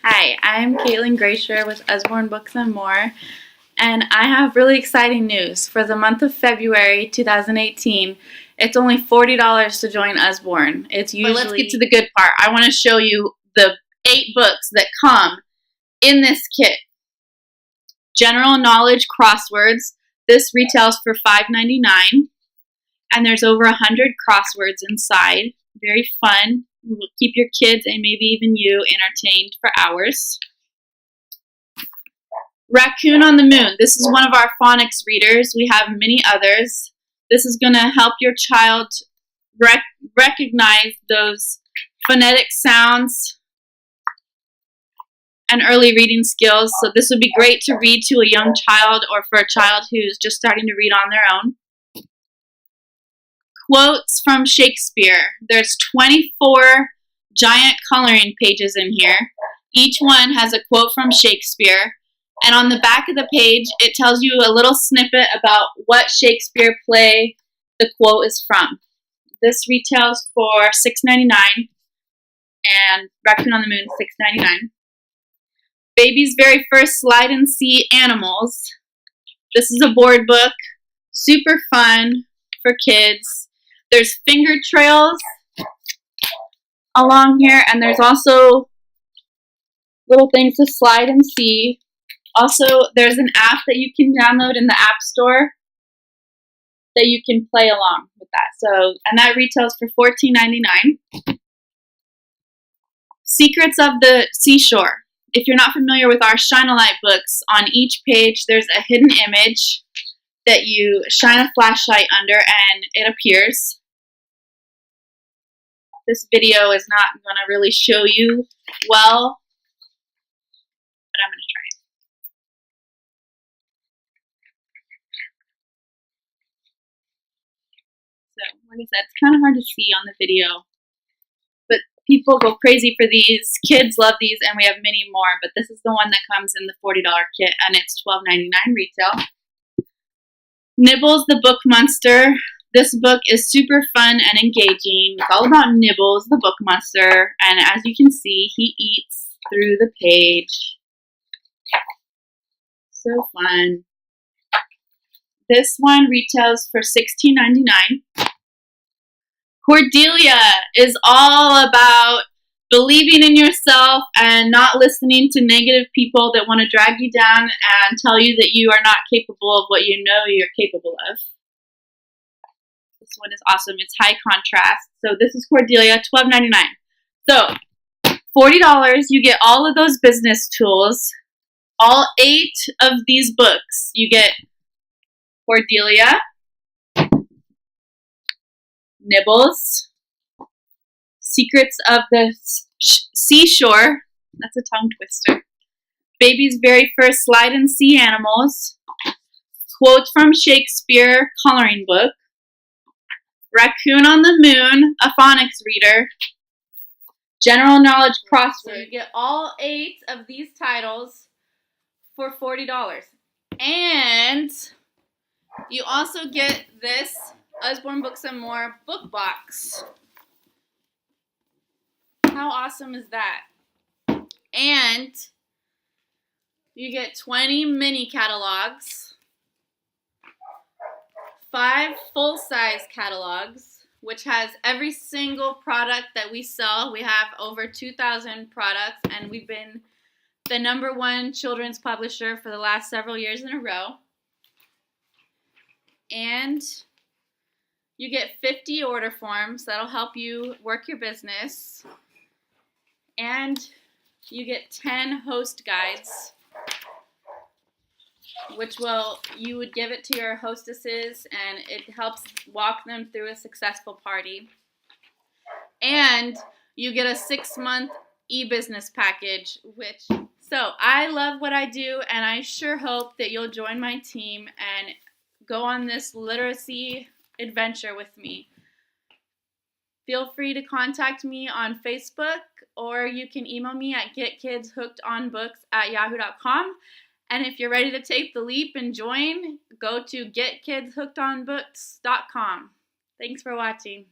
Hi, I'm Caitlin Gracier with Usborne Books and More, and I have really exciting news. For the month of February 2018, it's only $40 to join Usborne. It's usually... But let's get to the good part. I want to show you the 8 books that come in this kit. General knowledge crosswords. This retails for $5.99, and there's over 100 crosswords inside. Very fun. It will keep your kids and maybe even you entertained for hours. Raccoon on the Moon. This is one of our phonics readers. We have many others. This is going to help your child recognize those phonetic sounds and early reading skills. So this would be great to read to a young child or for a child who's just starting to read on their own. Quotes from Shakespeare. There's 24 giant coloring pages in here. Each one has a quote from Shakespeare. And on the back of the page, it tells you a little snippet about what Shakespeare play the quote is from. This retails for $6.99 and Raccoon on the Moon $6.99. Baby's Very First Slide and See Animals. This is a board book, super fun for kids. There's finger trails along here, and there's also little things to slide and see. Also, there's an app that you can download in the App Store that you can play along with that. So, and that retails for $14.99. Secrets of the Seashore. If you're not familiar with our Shine-A-Light books, on each page there's a hidden image that you shine a flashlight under and it appears. This video is not going to really show you well, but I'm going to try. So, like I said, it's kind of hard to see on the video, but people go crazy for these. Kids love these, and we have many more, but this is the one that comes in the $40 kit, and it's $12.99 retail. Nibbles the Book Monster. This book is super fun and engaging. It's all about Nibbles, the book monster, and as you can see, he eats through the page. So fun. This one retails for $16.99. Cordelia is all about believing in yourself and not listening to negative people that want to drag you down and tell you that you are not capable of what you know you're capable of. This one is awesome. It's high contrast. So this is Cordelia, $12.99. So $40, you get all of those business tools, all 8 of these books. You get Cordelia, Nibbles, Secrets of the Seashore, that's a tongue twister, Baby's Very First Slide and See Animals, Quotes from Shakespeare coloring book, Raccoon on the Moon, a phonics reader, General Knowledge crossword. So you get all 8 of these titles for $40. And you also get this Usborne Books and More book box. How awesome is that? And you get 20 mini catalogs, 5 full-size catalogs, which has every single product that we sell. We have over 2,000 products, and we've been the #1 children's publisher for the last several years in a row. And you get 50 order forms that'll help you work your business. And you get 10 host guides, which you would give it to your hostesses, and it helps walk them through a successful party. And you get a 6-month e-business package, so I love what I do, and I sure hope that you'll join my team and go on this literacy adventure with me. Feel free to contact me on Facebook, or you can email me at getkidsHookedOnBooks@yahoo.com. And if you're ready to take the leap and join, go to getkidshookedonbooks.com. Thanks for watching.